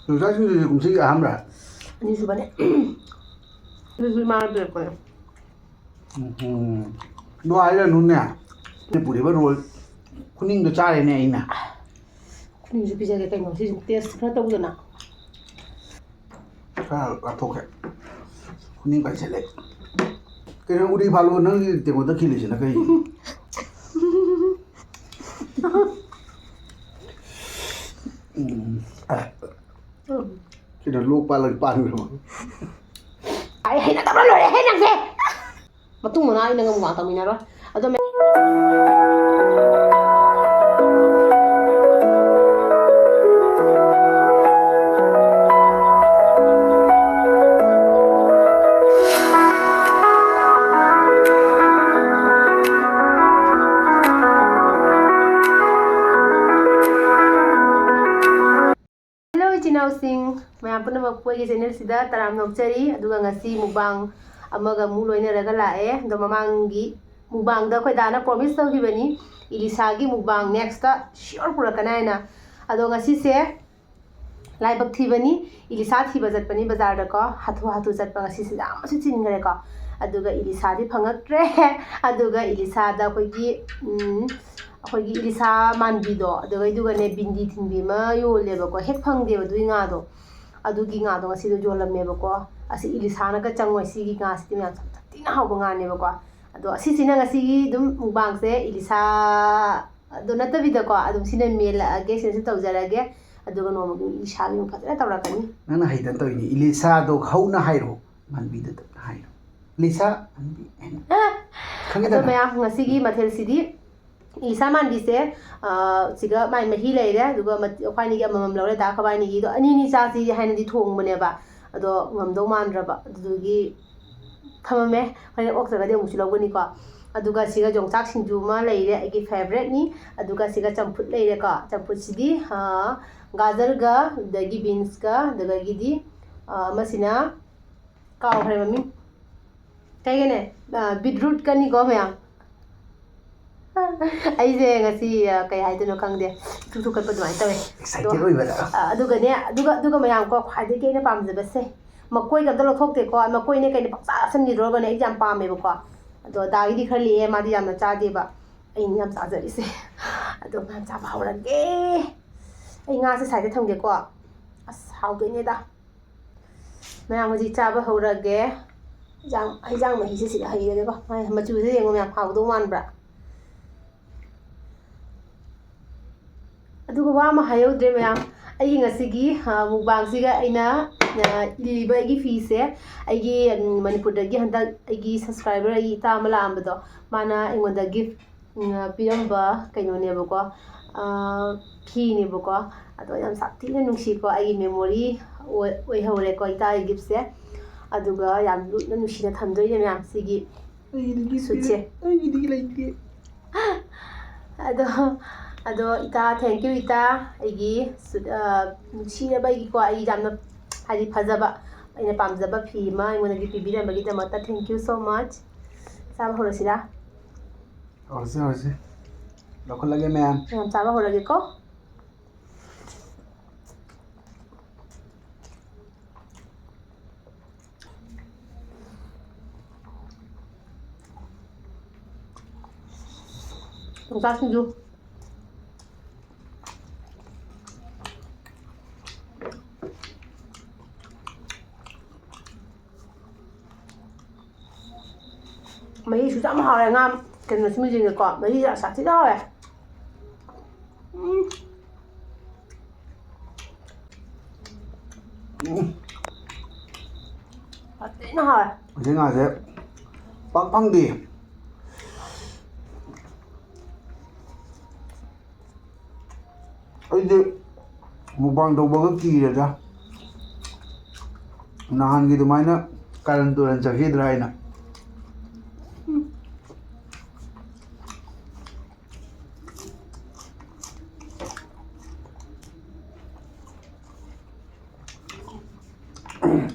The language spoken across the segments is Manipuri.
여자친구들이 공식이 아무라. 아니 주변에 그래서 말을 들 거예요. 너 알려 놓네. 뿌리가 롤 군인도 짜리네 이나. 군인도 비자게 그냥 지금 테스트 하다 보잖아. 자, 라포케. 군인까지 셀렉. 그냥 우리 발로 너희 때보다 길리시나 그이. 그냥 lokpalang panlo. Ay na tabra lore hay nang se. Matung mo na ay nang mga tamina ro. Ado me Sing mayam pun nama kuai channel sida taram nokchari aduga ngasi mukbang amaga mu loina raga lae do mamanggi mukbang da khoi dana promise tawgi bani ilisa gi mukbang next ta sure pura kana na ado ngasi se lai bak thi bani ilisa thi bazat pani bazar da ko hathu jat pa ngasi se jam su chin gare ko aduga ilisa di phangakre aduga ilisa da khoi gi ꯑꯩꯈꯣꯏꯒꯤ ꯏꯂꯤꯁꯥ ꯃꯥꯟꯕꯤꯗꯣ ꯑꯗꯨꯒꯩꯗꯨꯒꯅꯦ ꯕꯤꯟꯗꯤ ꯊꯤꯟꯕꯤ ꯑꯃ ꯌꯣꯜꯂꯦꯕꯀꯣ ꯍꯦꯛ ꯐꯪꯗꯦꯕ ꯑꯗꯨꯒꯤ ꯉꯥꯗꯣ ꯑꯗꯨꯒꯤ ꯉꯥꯗꯣ ꯉꯁꯤꯗꯣ ꯌꯣꯜꯂꯝꯃꯦꯕꯀꯣ ꯑꯁꯤ ꯏꯂꯤꯁꯥꯅꯒ ꯆꯪꯉꯣꯏ ꯁꯤꯒꯤ ꯉꯥꯁꯤꯗꯤ ꯌꯥꯝ ꯊꯤꯅ ꯍꯥꯎꯕ ꯉꯥꯅꯦꯕꯀꯣ ꯑꯗꯣ ꯑꯁꯤꯁꯤꯅ ꯉꯁꯤꯒꯤ ꯑꯗꯨꯝ ꯃꯨꯛꯕꯥꯡꯁꯦ ꯏꯂꯤꯁꯥ ꯑꯗꯣ ꯅꯠꯇꯕꯤꯗꯀꯣ ꯑꯗꯨꯝ ꯁꯤꯅ ꯃꯦꯜꯂꯛꯑꯒꯦ ꯁꯤꯅꯁꯨ ꯇꯧꯖꯔꯒꯦ ꯑꯗꯨꯒ ꯅꯣꯡꯃꯒꯤ ꯏꯂꯤꯁꯥꯒꯤ ꯑꯃꯨꯛ ꯐꯖꯅ ꯇꯧꯔꯛꯀꯅꯤ ꯅꯪꯅ ꯍꯩꯇꯅ ꯇꯧꯏꯅꯤ ꯏꯂꯤꯁꯥꯗꯣ ꯍꯧꯅ ꯍꯥꯏꯔꯣ ꯃꯥꯟꯕꯤꯗ ꯍꯥꯏꯔꯣ ꯏꯂꯤꯁꯥ ꯃꯥꯟꯕꯤ ꯑꯗꯣ ꯃꯌꯥꯝ ꯉꯁꯤꯒꯤ ꯃꯊꯦꯜꯁꯤꯗꯤ 이사 만비세 지가 많이 마히래래 누가 화이니기 아마맘 러래 다 가바이니기도 아니니 자지 하는디 통문에봐 아도 ngamdo 만드라바 두기 ꯊꯃꯝꯃꯦ ꯍꯣꯔꯦꯟ ꯑꯣꯛꯇ꯭ꯔꯒꯗꯤ ꯑꯃꯨꯛꯁꯨ ꯂꯧꯒꯅꯤꯀꯣ ꯑꯗꯨꯒ ꯁꯤꯒ ꯌꯣꯡꯆꯥꯛ ꯁꯤꯡꯖꯨ ꯑꯃ ꯂꯩꯔꯦ ꯑꯩꯒꯤ ꯐꯦꯚꯔꯦꯠꯅꯤ ꯑꯗꯨꯒ ꯁꯤꯒ ꯆꯝꯐꯨꯠ ꯂꯩꯔꯦꯀꯣ ꯆꯝꯐꯨꯠꯁꯤꯗꯤ ꯒꯥꯖꯔꯒ ꯑꯗꯒꯤ ꯕꯤꯟꯁꯀ ꯑꯗꯨꯗꯒꯤꯗꯤ ꯑꯃꯁꯤꯅ ꯀꯥꯎꯈ꯭ꯔꯦ ꯃꯃꯤꯡ ꯀꯩꯒꯤꯅꯦ ꯕꯤꯠꯔꯨꯠꯀꯅꯤꯀꯣ ꯃꯌꯥꯝ ꯑꯩꯁꯦ ꯉꯁꯤ ꯀꯩ ꯍꯥꯏꯗꯣꯏꯅꯣ ꯈꯪꯗꯦ ꯊꯨꯛꯀꯠꯄ ꯑꯗꯨꯃꯥꯏꯅ ꯇꯧꯋꯦ ꯑꯦꯛꯁꯥꯏꯇꯦꯗ ꯑꯣꯏꯕꯗ ꯑꯗꯨꯒꯅꯦ ꯑꯗꯨꯒ ꯃꯌꯥꯝꯀꯣ ꯈ꯭ꯋꯥꯏꯗꯒꯤ ꯑꯩꯅ ꯄꯥꯝꯖꯕꯁꯦ ꯃꯀꯣꯏꯒ ꯑꯝꯇ ꯂꯧꯊꯣꯛꯇꯦꯀꯣ ꯃꯀꯣꯏꯅꯦ ꯀꯩꯅ ꯄꯪꯆꯥ ꯆꯥꯁꯟꯈꯤꯗ꯭ꯔꯣꯕꯅꯦ ꯑꯩꯁꯦ ꯌꯥꯝ ꯄꯥꯝꯃꯦꯕꯀꯣ ꯑꯗꯣ ꯗꯥꯒꯤꯗꯤ ꯈꯔ ꯂꯤꯛꯑꯦ ꯃꯥꯗꯤ ꯌꯥꯝꯅ ꯆꯥꯗꯦꯕ ꯑꯩꯅ ꯌꯥꯝ ꯆꯥꯖꯔꯤꯁꯦ ꯑꯗꯣ ꯃꯌꯥꯝ ꯆꯥꯕ ꯍꯧꯔꯒꯦ ꯑꯩ ꯉꯥꯁꯦ ꯁꯥꯏꯗ ꯊꯝꯒꯦꯀꯣ ꯑꯁ ꯍꯥꯎꯗꯣꯏꯅꯦꯗ ꯃꯌꯥꯝ ꯍꯧꯖꯤꯛ ꯆꯥꯕ ꯍꯧꯔꯒꯦ ꯍꯩꯖꯥꯡ ꯃꯍꯤꯁꯦ ꯁꯤꯗ ꯍꯩꯔꯒꯦꯀꯣ ꯃꯆꯨꯁꯦ ꯌꯦꯡꯉꯣ ꯃꯌꯥꯝ ꯍꯥꯎꯗꯧ ꯃꯥꯟꯕ꯭ꯔꯥ ꯑꯗꯨꯒ ꯋꯥ ꯑꯃ ꯍꯥꯏꯍꯧꯗ꯭ꯔꯦ ꯃꯌꯥꯝ ꯑꯩꯒꯤ ꯉꯁꯤꯒꯤ ꯃꯨꯛꯕꯥꯡꯁꯤꯒ ꯑꯩꯅ ꯏꯜꯂꯤꯕ ꯑꯩꯒꯤ ꯐꯤꯁꯦ ꯑꯩꯒꯤ ꯃꯅꯤꯄꯨꯔꯗꯒꯤ ꯍꯟꯗꯛ ꯑꯩꯒꯤ ꯁꯕꯁꯀ꯭ꯔꯥꯏꯕꯔ ꯑꯩꯒꯤ ꯏꯇꯥ ꯑꯃ ꯂꯥꯛꯑꯝꯕꯗꯣ ꯃꯥꯅ ꯑꯩꯉꯣꯟꯗ ꯒꯤꯐ ꯄꯤꯔꯝꯕ ꯀꯩꯅꯣꯅꯦꯕꯀꯣ ꯐꯤꯅꯦꯕꯀꯣ ꯑꯗꯣ ꯌꯥꯝ ꯁꯥꯊꯤꯅ ꯅꯨꯡꯁꯤꯀꯣ ꯑꯩꯒꯤ ꯃꯦꯃꯣꯔꯤ ꯑꯣꯏꯍꯧꯔꯦꯀꯣ ꯏꯇꯥꯒꯤ ꯒꯤꯐꯁꯦ ꯑꯗꯨꯒ ꯌꯥꯝ ꯂꯨꯅ ꯅꯨꯡꯁꯤꯅ ꯊꯝꯗꯣꯏꯅꯦ ꯃꯌꯥꯝ ꯁꯤꯒꯤ ꯁꯨꯠꯁꯦ ꯑꯩꯒꯤꯗꯤ ꯂꯩꯇꯦ ꯑꯗꯣ ꯏꯇꯥ ꯊꯦꯡꯛ ꯌꯨ ꯏꯇꯥ ꯑꯩꯒꯤ ꯅꯨꯡꯁꯤꯔꯕ ꯑꯩꯒꯤꯀꯣ ꯑꯩ ꯌꯥꯝꯅ ꯍꯥꯏꯗꯤ ꯐꯖꯕ ꯑꯩꯅ ꯄꯥꯝꯖꯕ ꯐꯤ ꯑꯃ ꯑꯩꯉꯣꯟꯗꯒꯤ ꯄꯤꯕꯤꯔꯝꯕꯒꯤꯗꯃꯛꯇ ꯊꯦꯡꯛ ꯌꯨ ꯁꯣ ꯃꯆ ꯆꯥꯕ ꯍꯧꯔꯁꯤꯔꯥ ꯍꯧꯔꯁꯤ ꯂꯧꯈꯠꯂꯒꯦ ꯃꯌꯥꯝ ꯆꯥꯕ ꯍꯧꯔꯒꯦꯀꯣ ꯌꯣꯡꯆꯥꯛ ꯁꯤꯡꯖꯨ ꯃꯍꯤꯁꯨ ꯌꯥꯝ ꯍꯥꯎꯔꯦ ꯉꯥ ꯀꯩꯅꯣ ꯁꯤꯡꯖꯨꯁꯤꯅꯀꯣ ꯃꯍꯤꯁꯦ ꯁꯥꯊꯤꯅ ꯍꯥꯎꯔꯦ ꯁꯥꯊꯤꯅ ꯍꯥꯎꯔꯦ ꯍꯧꯖꯤꯛ ꯉꯥꯁꯦ ꯄꯥꯛ ꯐꯪꯗꯦ ꯑꯩꯗꯤ ꯃꯨꯛꯕꯥꯡ ꯇꯧꯕꯒ ꯀꯤꯔꯦꯗ ꯅꯍꯥꯟꯒꯤ ꯑꯗꯨꯃꯥꯏꯅ ꯀꯥꯔꯟ ꯇꯨꯔꯟ ꯆꯠꯈꯤꯗ꯭ꯔꯥ ꯍꯥꯏꯅ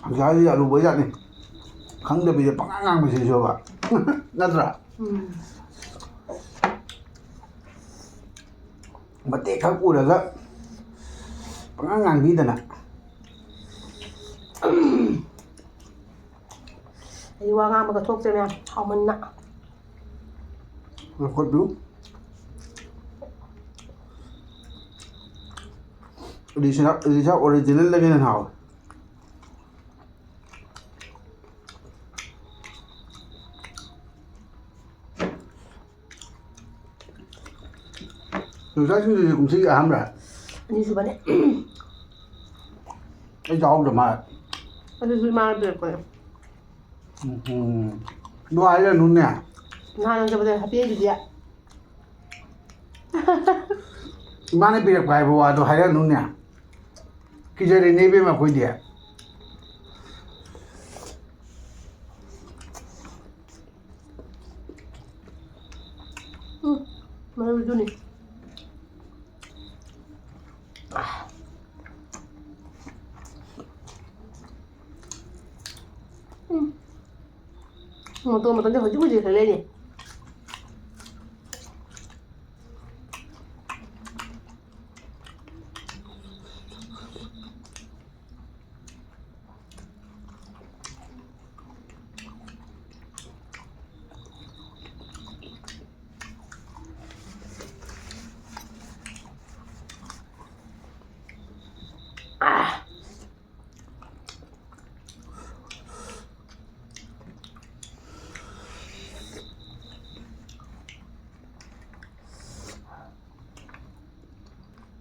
ꯍꯧꯖꯤꯛ ꯑꯂꯨꯕ ꯌꯥꯠꯅꯤ ꯈꯪꯗꯕꯤꯗ ꯄꯪꯉꯥꯡ ꯉꯥꯡꯕꯁꯤꯁꯨꯕ ꯅꯠꯇ꯭ꯔꯥ ꯃꯇꯦꯛ ꯈꯛ ꯎꯔꯒ ꯄꯪꯉꯥꯡ ꯉꯥꯡꯕꯤꯗꯅ ꯑꯩ ꯋꯥ ꯉꯥꯡꯕꯒ ꯊꯣꯛꯇ꯭ꯔꯦ ꯃꯌꯥꯝ ꯍꯥꯎꯃꯟꯅ Record dulu. Lisa original lagi nih hao. Lisa sih cũng sih aham rồi. Ini subane. Cái rau rồi mà. Ini subane berapa? Nó ai là nun nè. Nah, nang coba happy aja dia. Mana biar kaya bawa tu hari nun nè. Kita ini be mah koi dia. Mana lucu nih. Mau tuh matanya hujung-hujung kali ini.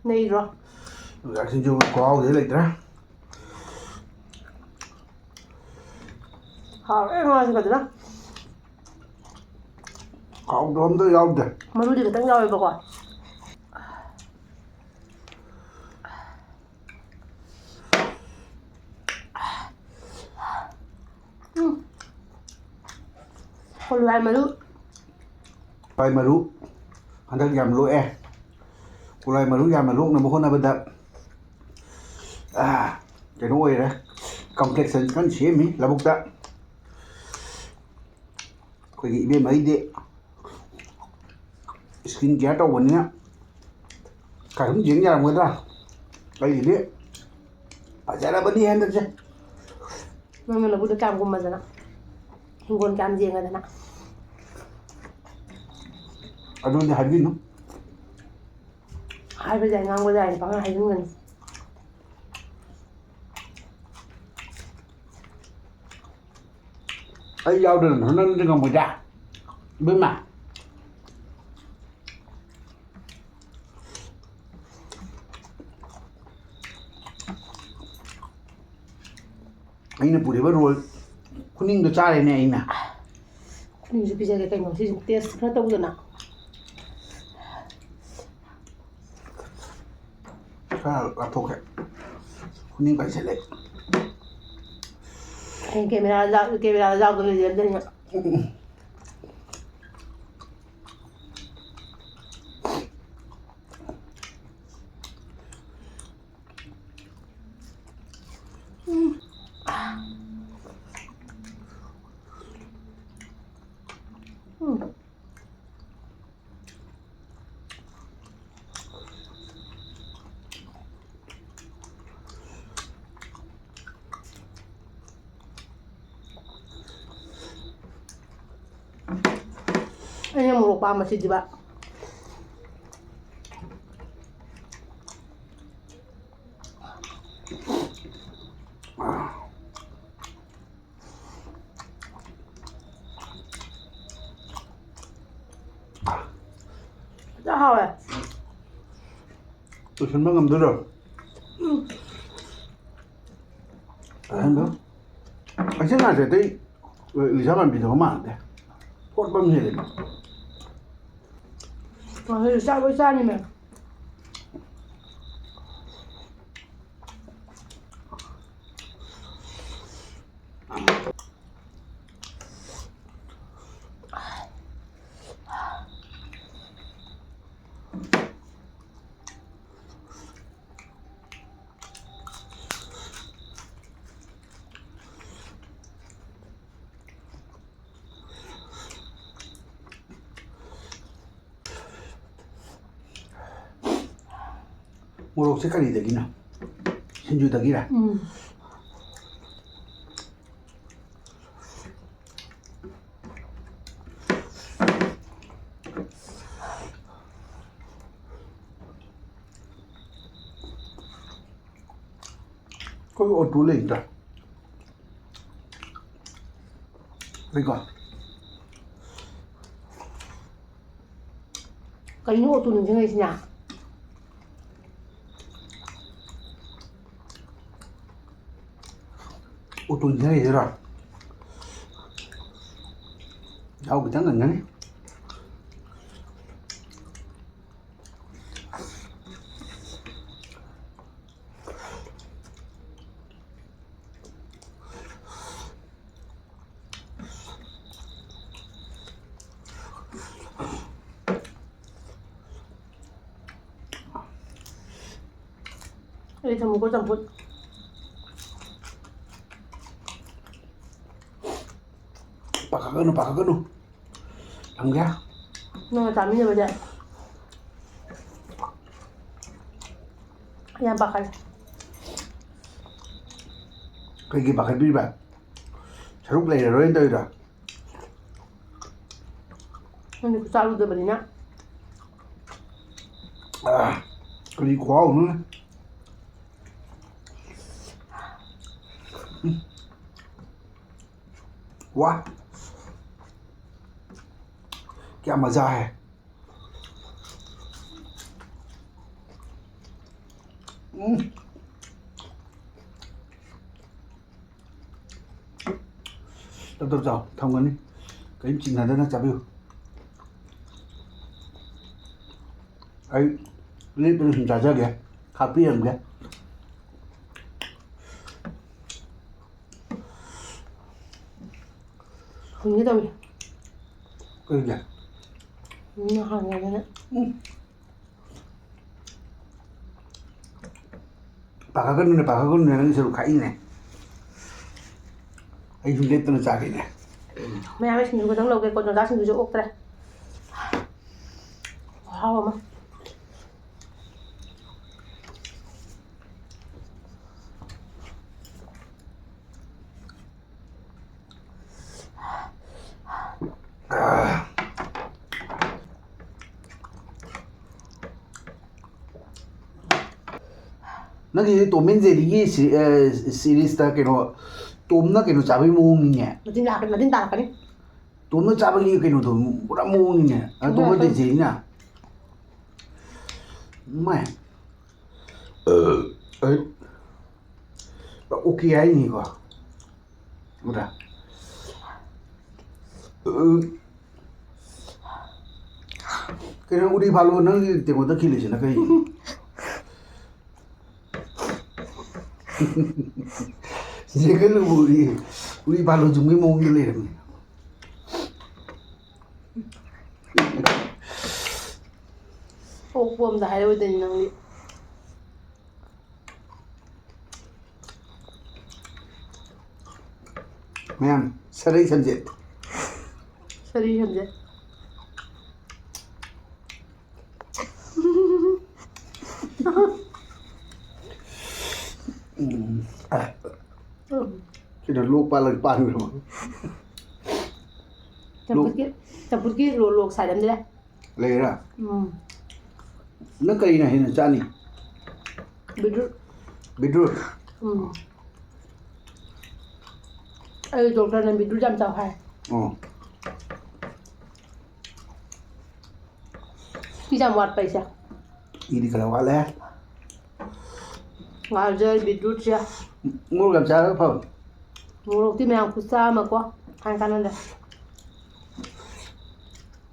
Này rồi. Dạ xin chung có thế lịch đó. Em ngon gì đó. Không đốm tới đâu kìa. Mà nuôi được tăng nhau rồi. Con loài mà lúc. Loài mà lúc. Hắn đang làm lỗi e. Loài mà lúc làm mà lúc là một con nào bên đậm. Cái nuôi đấy. Complexion con chế mi là bục đậm. Cái gì bên mấy đi. Skin care đâu vẫn nhá. Cái hứng diễn ra làm người ta. Cái gì đấy. Chả là vấn đề hết được chứ. Memang lagu dah cam kumaz na. Hinggon cam je ngada na. Aduh ini habis no. Hai bây giờ ngang bây giờ thì bằng hai đứa mình. Ấy giao đường nó còn một ra. Bên mà. Anh là bùi rồi. Kuning được cha này nè anh nè. Kuning juga bisa kayak nggak sih taste kan tahu tuh nak. Là thuộc ấy. Kuning phải sẽ lấy. Anh kamera jauh tuh dia dia nya. Ini yang merupakan masih juga. Đã hao rồi. Tôi xin mất ngâm tới rồi. Anh đó. Anh sẽ làm gì tí. Lý sao bạn bị thấu mạng thế? Cốt băm gì đấy. Mà hơi sao với sao nhỉ mẹ? Murok sekali lagi na. Sinju lagi lah. có ô tú lên rồi đây còn Kayaknya waktu nunjang isinya. ô tú như thế này rồi đâu cái trắng ngần ngắn Ini sama gue campur. Pakai nu làm ra Nggak tahu baca. Yang pakai. cái gì pakai đi bạn sao lúc này rồi đến đây rồi Ini aku selalu udah belinya. cái gì khó nữa quá क्या मजा है Tập rồi thông cái đi cái chuyện này nó chả biết ấy clip nó hình ra kìa cà phê làm kìa Ini tahu ya. cái gì Ini hanya ini. pakai cái này nó sẽ khai này anh không biết nó chả cái này Mày ăn xin juga lâu cái con nó xin juga ok rồi. Wow mà. nó thì tụi mình gì đi series ta cái nó cái nó chả biết mua gì nhỉ Nó tin tạc cái đi. tụi nó chả biết cái nó tụi đã mua gì nhỉ tụi nó để gì nhỉ mẹ ấy ok ấy nhỉ quoi udah cái nó đi vào nó tiền của nó kia là nó cái Jadi lu uli balu jumi mau ngilir. Oh, buam dah ada udah nang ni. Ma'am, sari samjet. Sorry hem je. Cái đó luộc ba lần pan rồi. Campur ki luộc xài đâm đi đây. Lấy ra. Nó cây này là cha này. Beetroot. Đồ ra nên beetroot jam chao hai. Ki jam wat paisa. Ini kalau wala. Gajar beetroot ya. Mua làm sao không? Mua tí mèo kusa mà quá. Hàng kanan đây.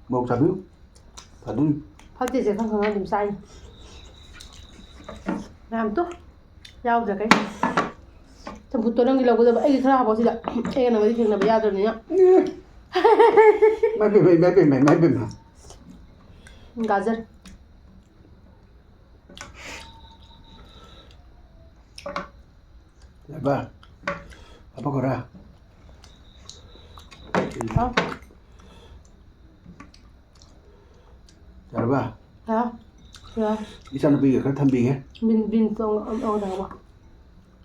Một chả biết. Thật đi. Phát triển sẽ không điểm sai. Làm tốt. Rau rồi cái. Trong phút tôi đang đi lâu bây giờ ấy khá là bỏ gì đó. Ấy là mấy chuyện là bây giờ rồi nhá. Mấy bình hả? Gajar. Apa? Apa kau dah? Chào ba. Hả? Dạ. Đi sang Nabi cái thăm bì cái. Bin ông nào mà.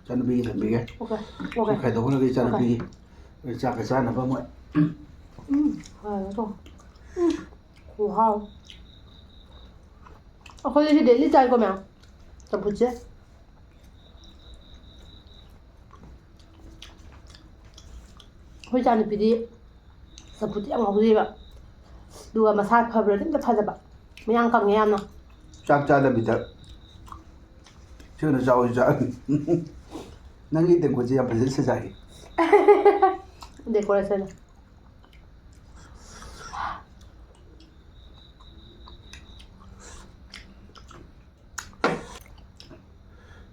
Sang Nabi thăm bì cái. Ok. Khai tôi nó đi sang Nabi. Rồi sang cái sang là bao mọi. Rồi. Wow. Ako din si Deli tayo ko mèo. Tập bút chứ. ꯑꯩꯈꯣꯏ ꯏꯆꯥꯅꯨꯄꯤꯗꯤ ꯆꯝꯐꯨꯠꯇꯤ ꯌꯥꯝ ꯉꯥꯎꯖꯩꯕ ꯑꯗꯨꯒ ꯃꯁꯥ ꯐꯕ꯭ꯔꯗꯤ ꯑꯝꯇ ꯊꯥꯖꯕ ꯃꯌꯥꯡ ꯀꯪꯉꯦ ꯌꯥꯝꯅ ꯆꯥꯛ ꯆꯥꯗꯕꯤꯗ ꯁꯤꯅ ꯆꯥꯎ ꯆꯥ ꯅꯪꯒꯤ ꯇꯦꯡꯀꯣꯠꯁꯦ ꯌꯥꯝ ꯐꯖꯅ ꯁꯖꯥꯏ ꯗꯦꯀꯣꯔꯦꯁꯟ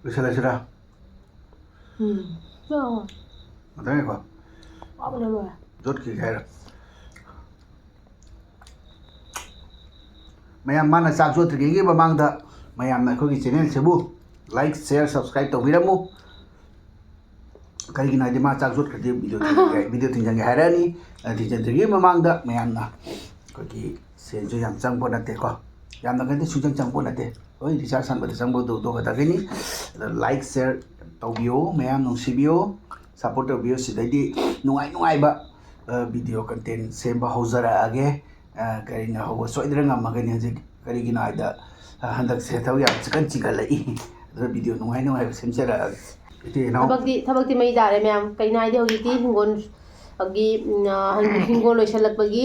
ꯂꯣꯏꯁꯤꯜꯂꯁꯤꯔꯥ ꯉꯥꯛꯇꯪ ꯋꯥꯕꯅ ꯂꯣꯏꯔꯦ ꯖꯣꯠꯈꯤꯒꯦ ꯍꯥꯏꯔꯣ ꯃꯌꯥꯝ ꯃꯥꯅ ꯆꯥꯛ ꯆꯣꯠꯇ꯭ꯔꯤꯉꯩꯒꯤ ꯃꯃꯥꯡꯗ ꯃꯌꯥꯝꯅ ꯑꯩꯈꯣꯏꯒꯤ ꯆꯦꯅꯦꯜꯁꯤꯕꯨ ꯂꯥꯏꯛ ꯁꯤꯌꯔ ꯁꯕꯁꯀ꯭राꯏꯕ ꯇꯧꯕꯤꯔꯝꯃꯨ ꯀꯔꯤꯒꯤꯅꯣ ꯍꯥꯏꯗꯤ ꯃꯥ ꯆꯥꯛ ꯆꯣꯠꯈ꯭ꯔꯗꯤ ꯚꯤꯗꯤꯑꯣ ꯊꯤꯡꯖꯟꯒꯦ ꯍꯥꯏꯔꯛꯑꯅꯤ ꯊꯤꯡꯖꯟꯗ꯭ꯔꯤꯉꯩꯒꯤ ꯃꯃꯥꯡꯗ ꯃꯌꯥꯝꯅ ꯑꯩꯈꯣꯏꯒꯤ ꯁꯦꯟꯁꯨ ꯌꯥꯝ ꯆꯪꯕ ꯅꯠꯇꯦꯀꯣ ꯌꯥꯝꯅ ꯀꯩꯗꯤ ꯁꯨꯡꯆꯪ ꯆꯪꯕ ꯅꯠꯇꯦ ꯍꯣꯏ ꯔꯤꯆꯥꯔꯖ ꯍꯥꯟꯕꯗ ꯆꯪꯕꯗꯣ ꯈꯛꯇꯒꯤꯅꯤ ꯑꯗ ꯂꯥꯏꯛ ꯁꯤꯌꯔ ꯇꯧꯕꯤꯌꯣ ꯃꯌꯥꯝ ꯅꯨꯡꯁꯤꯕꯤꯌꯣ ꯁꯞꯄꯣꯔꯠ ꯇꯧꯕꯤꯌꯣ ꯁꯤꯗꯩꯗꯤ ꯅꯨꯡꯉꯥꯏꯕ ꯚꯤꯗꯤꯑꯣ ꯀꯟꯇꯦꯟ ꯁꯦꯝꯕ ꯍꯧꯖꯔꯛꯑꯒꯦ ꯀꯔꯤꯅ ꯍꯧꯕ ꯁꯣꯏꯗꯅ ꯉꯝꯃꯒꯅꯤ ꯍꯧꯖꯤꯛ ꯀꯔꯤꯒꯤꯅꯣ ꯍꯥꯏꯗ ꯍꯟꯗꯛꯁꯦ ꯊꯕꯛ ꯌꯥꯝ ꯆꯤꯟꯈꯠꯂꯛꯏ ꯑꯗꯨꯅ ꯚꯤꯗꯤꯑꯣ ꯅꯨꯡꯉꯥꯏꯕ ꯁꯦꯝꯖꯔꯛꯑꯒꯦ ꯏꯆꯦ ꯏꯅꯥꯎ ꯊꯕꯛꯇꯤ ꯃꯩ ꯇꯥꯔꯦ ꯃꯌꯥꯝ ꯀꯩꯅꯣ ꯍꯥꯏꯗꯤ ꯍꯧꯖꯤꯛꯇꯤ ꯍꯤꯡꯒꯣꯜ ꯂꯣꯏꯁꯤꯜꯂꯛꯄꯒꯤ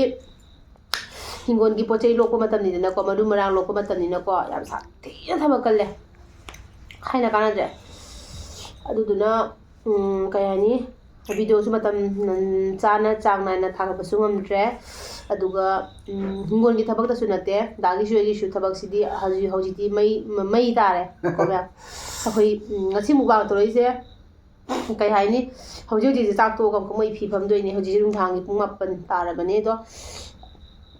ꯍꯤꯡꯒꯣꯜꯒꯤ ꯄꯣꯠ ꯆꯩ ꯂꯣꯛꯄ ꯃꯇꯝꯅꯤꯗꯅꯀꯣ ꯃꯔꯨ ꯃꯔꯥꯡ ꯂꯣꯛꯄ ꯃꯇꯝꯅꯤꯅꯀꯣ ꯌꯥꯝ ꯁꯥꯊꯤꯅ ꯊꯕꯛ ꯀꯜꯂꯦ ꯍꯥꯏꯅ ꯀꯥꯟꯅꯗ꯭ꯔꯦ ꯑꯗꯨꯗꯨꯅ ꯀꯩ ꯍꯥꯏꯅꯤ ꯚꯤꯗꯤꯑꯣꯁꯨ ꯃꯇꯝ ꯆꯥꯅ ꯆꯥꯡ ꯅꯥꯏꯅ ꯊꯥꯒꯠꯄꯁꯨ ꯉꯝꯗ꯭ꯔꯦ ꯑꯗꯨꯒ ꯍꯤꯡꯒꯣꯜꯒꯤ ꯊꯕꯛꯇꯁꯨ ꯅꯠꯇꯦ ꯗꯥꯒꯤꯁꯨ ꯑꯩꯒꯤꯁꯨ ꯊꯕꯛꯁꯤꯗꯤ ꯍꯧꯖꯤꯛꯇꯤ ꯃꯩ ꯇꯥꯔꯦ ꯀꯣ ꯃꯌꯥꯝ ꯑꯩꯈꯣꯏ ꯉꯁꯤ ꯃꯨꯛꯕꯥꯡ ꯇꯧꯔꯛꯏꯁꯦ ꯀꯩ ꯍꯥꯏꯅꯤ ꯍꯧꯖꯤꯛꯁꯦ ꯆꯥꯛ ꯇꯣꯛꯑꯒ ꯑꯃꯨꯛ ꯃꯩ ꯐꯤ ꯐꯝꯗꯣꯏꯅꯦ ꯍꯧꯖꯤꯛꯁꯦ ꯅꯨꯡꯗꯥꯡꯒꯤ ꯄꯨꯡ 9 ꯇꯥꯔꯕꯅꯦ ꯑꯗꯣ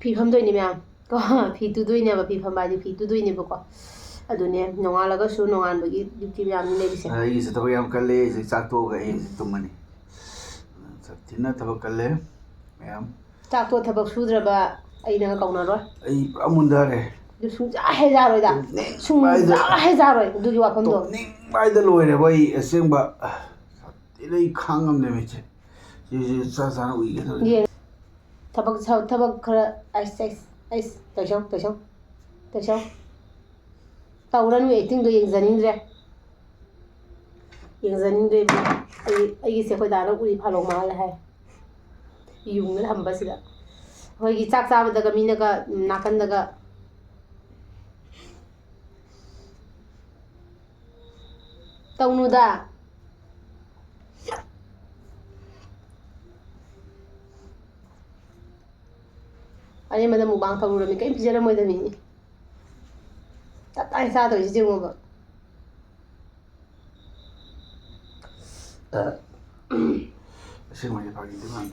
ꯐꯤ ꯐꯝꯗꯣꯏꯅꯦ ꯃꯌꯥꯝ ꯀꯣ ꯐꯤ ꯇꯨꯗꯣꯏꯅꯦꯕ ꯐꯤ ꯐꯝꯕ ꯍꯥꯏꯗꯤ ꯐꯤ ꯇꯨꯗꯣꯏꯅꯦꯕꯀꯣ ꯑꯗꯨꯅꯦ ꯅꯣꯡꯉꯥꯜꯂꯒꯁꯨ ꯅꯣꯡꯉꯥꯟꯕꯒꯤ ꯗ꯭ꯌꯨꯇꯤ ꯃꯌꯥꯝꯅꯤ ꯂꯩꯔꯤꯁꯦ ꯑꯩꯒꯤꯁꯨ ꯊꯕꯛ ꯌꯥꯝ ꯀꯜꯂꯦ ꯑꯩꯁꯦ ꯆꯥꯛ ꯇꯣꯛꯑꯒ ꯑꯩꯁꯦ ꯇꯨꯝꯃꯅꯤ ꯁꯥꯊꯤꯅ ꯊꯕꯛ ꯀꯜꯂꯦ ꯃꯌꯥꯝ ꯆꯥꯛ ꯇꯣꯛꯑ ꯊꯕꯛ ꯁꯨꯗ꯭ꯔꯕ ꯑꯩꯅ ꯀꯧꯅꯔꯣꯏ ꯑꯩ ꯄꯨꯔꯥ ꯃꯨꯟꯊꯔꯦ ꯑꯗꯨ ꯁꯨꯡꯆꯥ ꯍꯦꯖꯥꯔꯣꯏꯗ ꯁꯨꯡꯆꯥ ꯍꯦꯖꯥꯔꯣꯏ ꯑꯗꯨꯒꯤ ꯋꯥꯐꯝꯗꯣ ꯇꯣꯛꯅꯤꯡꯕ ꯂꯣꯏꯔꯦꯕ ꯑꯩ ꯑꯁꯦꯡꯕ ꯁꯥꯊꯤꯅ ꯑꯩ ꯈꯥꯡꯉꯝꯗꯦꯕ ꯏꯆꯦ ꯁꯤꯁꯦ ꯆꯥꯅ ꯎꯏꯒꯗꯧꯔꯦ ꯊꯕꯛ ꯈꯔ ꯑꯩꯁ ꯇꯩꯁꯧ ꯇꯧꯔꯅꯨ ꯑꯦꯛꯇꯤꯡꯗꯣ ꯌꯦꯡꯖꯅꯤꯡꯗ꯭ꯔꯦ ꯑꯩꯒꯤꯁꯦ ꯑꯩꯈꯣꯏ ꯗꯥꯅ ꯎꯔꯤ ꯐꯥꯂꯣꯡ ꯃꯥꯜꯂꯦ ꯍꯥꯏ ꯌꯨꯡꯅ ꯊꯝꯕꯁꯤꯗ ꯑꯩꯈꯣꯏꯒꯤ ꯆꯥꯛ ꯆꯥꯕꯗꯒ ꯃꯤꯅꯒ ꯅꯥꯀꯟꯗꯒ ꯇꯧꯅꯨꯗ ꯑꯔꯦꯝꯕꯗ ꯃꯨꯛꯕꯥꯡ ꯇꯧꯔꯨꯔꯃꯤ ꯀꯔꯤꯝ ꯄꯤꯖꯔꯝꯃꯣꯏꯗꯕꯅꯤ ꯇꯞ ꯇꯥꯏ ꯆꯥꯗꯣꯏꯁꯤ ꯌꯦꯡꯉꯣꯕ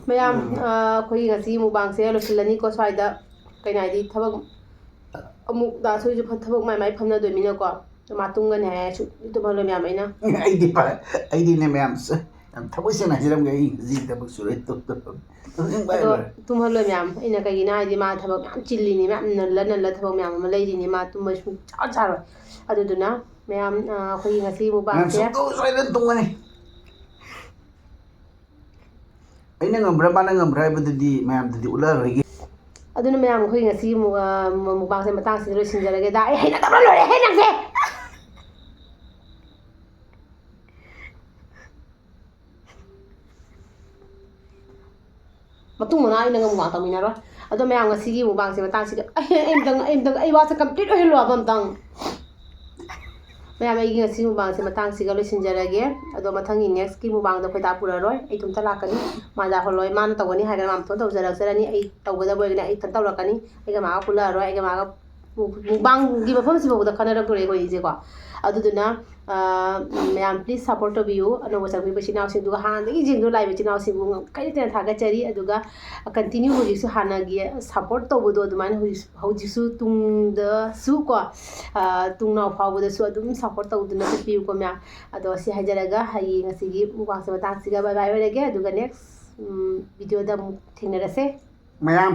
ꯃꯌꯥꯝ ꯑꯩꯈꯣꯏꯒꯤ ꯉꯁꯤ ꯃꯨꯛꯕꯥꯡꯁꯦ ꯂꯣꯏꯁꯤꯜꯂꯅꯤꯀꯣ ꯁ꯭ꯋꯥꯏꯗ ꯀꯩꯅꯣ ꯍꯥꯏꯗꯤ ꯊꯕꯛ ꯑꯃꯨꯛ ꯗꯥꯁꯣꯏꯁꯨ ꯊꯕꯛ ꯃꯥꯏ ꯐꯝꯅꯗꯣꯏꯅꯤꯅꯀꯣ ꯃꯥ ꯇꯨꯝꯒꯅꯤ ꯍꯥꯏ ꯇꯨꯝꯍꯜꯂꯣꯏ ꯃꯌꯥꯝ ꯑꯩꯅ ꯑꯩꯗꯤꯅꯦ ꯃꯌꯥꯝ ꯌꯥꯝ ꯊꯕꯛ ꯁꯦꯡꯅ ꯍꯥꯏꯖꯔꯝꯒꯦ ꯑꯩ ꯍꯧꯖꯤꯛ ꯊꯕꯛ ꯁꯨꯔꯦ ꯑꯗꯣ ꯇꯨꯝꯍꯜꯂꯣꯏ ꯃꯌꯥꯝ ꯑꯩꯅ ꯀꯩꯒꯤꯅꯣ ꯍꯥꯏꯗꯤ ꯃꯥ ꯊꯕꯛ ꯃꯌꯥꯝ ꯆꯤꯜꯂꯤꯅꯤ ꯃꯌꯥꯝ ꯅꯜꯂ ꯊꯕꯛ ꯃꯌꯥꯝ ꯑꯃ ꯂꯩꯔꯤꯅꯤ ꯃꯥ ꯇꯨꯝꯕ ꯁꯨꯡꯆꯥ ꯆꯥꯔꯣꯏ ꯑꯗꯨꯗꯨꯅ ꯃꯌꯥꯝ ꯑꯩꯈꯣꯏꯒꯤ ꯉꯁꯤ ꯃꯨꯛꯕꯥꯡꯁꯦ ꯁꯣꯏꯗꯅ ꯇꯨꯝꯒꯅꯤ ꯑꯩꯅ ꯉꯝꯕ꯭ꯔꯥ ꯃꯥꯅ ꯉꯝꯕ꯭ꯔꯥ ꯍꯥꯏꯕꯗꯨꯗꯤ ꯃꯌꯥꯝꯗꯗꯤ ꯎꯠꯂꯛꯑꯔꯣꯏꯒꯦ ꯑꯗꯨꯅ ꯃꯌꯥꯝ ꯑꯩꯈꯣꯏ ꯉꯁꯤ ꯃꯨꯛꯕꯥꯡꯁꯦ ꯃꯇꯥꯡꯁꯤꯗ ꯂꯣꯏꯁꯤꯟꯖꯔꯒꯦꯗ ꯑꯩ ꯍꯩꯅꯗꯕꯅ ꯂꯣꯏꯔꯦ ꯅꯪꯁꯦ ꯃꯇꯨꯡ ꯃꯅꯥꯎ ꯑꯩꯅ ꯃꯨꯛꯕꯥꯡ ꯇꯧꯃꯤꯟꯅꯔꯣꯏ ꯑꯗꯣ ꯃꯌꯥꯝ ꯉꯁꯤꯒꯤ ꯃꯨꯛꯕꯥꯡꯁꯦ ꯃꯇꯥꯡꯁꯤꯗ ꯑꯩ ꯋꯥꯁꯦ ꯀꯝꯄ꯭ꯂꯤꯠ ꯑꯣꯏꯍꯜꯂꯣꯕ ꯑꯝꯇꯪ ꯃꯌꯥꯝ ꯑꯩꯒꯤ ꯉꯁꯤ ꯃꯨꯛꯕꯥꯡꯁꯦ ꯃꯇꯥꯡꯁꯤꯒ ꯂꯣꯏꯁꯤꯟꯖꯔꯒꯦ ꯑꯗꯣ ꯃꯊꯪꯒꯤ ꯅꯦꯛꯁꯀꯤ ꯃꯨꯛꯕꯥꯡꯗ ꯈꯣꯏꯗꯥ ꯄꯨꯔꯔꯣꯏ ꯑꯩ ꯏꯇꯣꯝꯇ ꯂꯥꯛꯀꯅꯤ ꯃꯥ ꯌꯥꯍꯜꯂꯣꯏ ꯃꯥꯅ ꯇꯧꯒꯅꯤ ꯍꯥꯏꯔꯒꯅ ꯃꯥ ꯃꯇꯣꯟ ꯇꯧꯖꯔꯛꯆꯔꯅꯤ ꯑꯩ ꯇꯧꯒꯗꯕ ꯑꯣꯏꯔꯒꯅ ꯑꯩ ꯏꯊꯟ ꯇꯧꯔꯛꯀꯅꯤ ꯑꯩꯒ ꯃꯥꯒ ꯄꯨꯜꯂꯛꯑꯔꯣꯏ ꯑꯩꯒ ꯃꯥꯒ ꯃꯨꯛꯕꯥꯡꯒꯤ ꯃꯐꯝꯁꯤꯐꯥꯎꯗ ꯈꯟꯅꯔꯛꯇꯣꯔꯦ ꯑꯩꯈꯣꯏꯁꯦꯀꯣ ꯑꯗꯨꯗꯨꯅ ꯃꯌꯥꯝ ꯄ꯭ꯂꯤꯖ ꯁꯞꯄꯣꯔꯠ ꯇꯧꯕꯤꯌꯨ ꯑꯅꯧꯕ ꯆꯪꯕꯤꯕ ꯏꯆꯤꯜ ꯏꯅꯥꯎꯁꯤꯡ ꯑꯗꯨꯒ ꯍꯥꯟꯅꯗꯒꯤ ꯌꯦꯡꯗꯨꯅ ꯂꯥꯛꯏꯕ ꯏꯆꯤꯜ ꯏꯅꯥꯎꯁꯤꯡꯕꯨ ꯀꯩ ꯂꯩꯇꯅ ꯊꯥꯒꯠꯆꯔꯤ ꯑꯗꯨꯒ ꯀꯟꯇꯤꯅ꯭ꯌꯨ ꯍꯧꯖꯤꯛꯁꯨ ꯍꯥꯟꯅꯒꯤ ꯁꯞꯄꯣꯔꯠ ꯇꯧꯕꯗꯣ ꯑꯗꯨꯃꯥꯏꯅ ꯍꯧꯖꯤꯛꯁꯨ ꯇꯨꯡꯗꯁꯨ ꯀꯣ ꯇꯨꯡꯅꯥꯎ ꯐꯥꯎꯕꯗꯁꯨ ꯑꯗꯨꯝ ꯁꯞꯄꯣꯔꯠ ꯇꯧꯗꯨꯅ ꯆꯠꯄꯤꯌꯨꯀꯣ ꯃꯌꯥꯝ ꯑꯗꯣ ꯁꯤ ꯍꯥꯏꯖꯔꯒ ꯍꯌꯦꯡ ꯉꯁꯤꯒꯤ ꯃꯨꯛꯕꯥꯡꯁꯦ ꯃꯇꯥꯡꯁꯤꯒ ꯕꯥꯏ ꯕꯥꯏ ꯑꯣꯏꯔꯒꯦ ꯑꯗꯨꯒ ꯅꯦꯛꯁ ꯚꯤꯗꯤꯑꯣꯗ ꯑꯃꯨꯛ ꯊꯦꯡꯅꯔꯁꯦ ꯃꯌꯥꯝ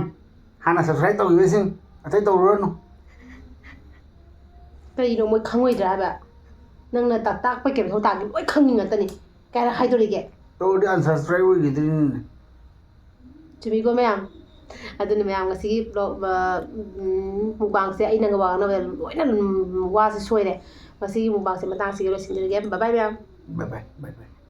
ꯍꯥꯟꯅ ꯁꯕꯁꯀ꯭ꯔꯥꯏꯕ ꯇꯧꯈꯤꯕꯁꯤꯡ ꯑꯇꯩ ꯇꯧꯔꯨꯔꯅꯨ ꯀꯔꯤꯅꯣ ꯃꯣꯏ ꯈꯪꯉꯣꯏꯗ꯭ꯔꯥ ꯍꯥꯏꯕ ꯅꯪꯅ ꯇꯥꯛꯄ ꯀꯩ ꯃꯊꯧ ꯇꯥꯒꯦ ꯂꯣꯏ ꯈꯪꯉꯤ ꯉꯥꯛꯇꯅꯤ ꯀꯌꯥꯔ ꯍꯥꯏꯗꯣꯔꯤꯒꯦ ꯇꯧꯔꯗꯤ ꯑꯟꯁꯕꯁꯀ꯭ꯔꯥꯏꯕ ꯑꯣꯏꯈꯤꯗꯣꯏꯅꯤꯅꯦ ꯆꯨꯝꯃꯤꯀꯣ ꯃꯌꯥꯝ ꯑꯗꯨꯅ ꯃꯌꯥꯝ ꯉꯁꯤꯒꯤ ꯃꯨꯛꯕꯥꯡꯁꯦ ꯑꯩꯅꯒ ꯋꯥꯅꯕꯗ ꯂꯣꯏꯅ ꯋꯥꯁꯦ ꯁꯣꯏꯔꯦ ꯉꯁꯤꯒꯤ ꯃꯨꯛꯕꯥꯡꯁꯦ ꯃꯇꯥꯡꯁꯤꯒ ꯂꯣꯏꯁꯤꯟꯖꯔꯒꯦ ꯕꯥꯏ ꯕꯥꯏ ꯃꯌꯥꯝ ꯕꯥꯏ ꯕꯥꯏ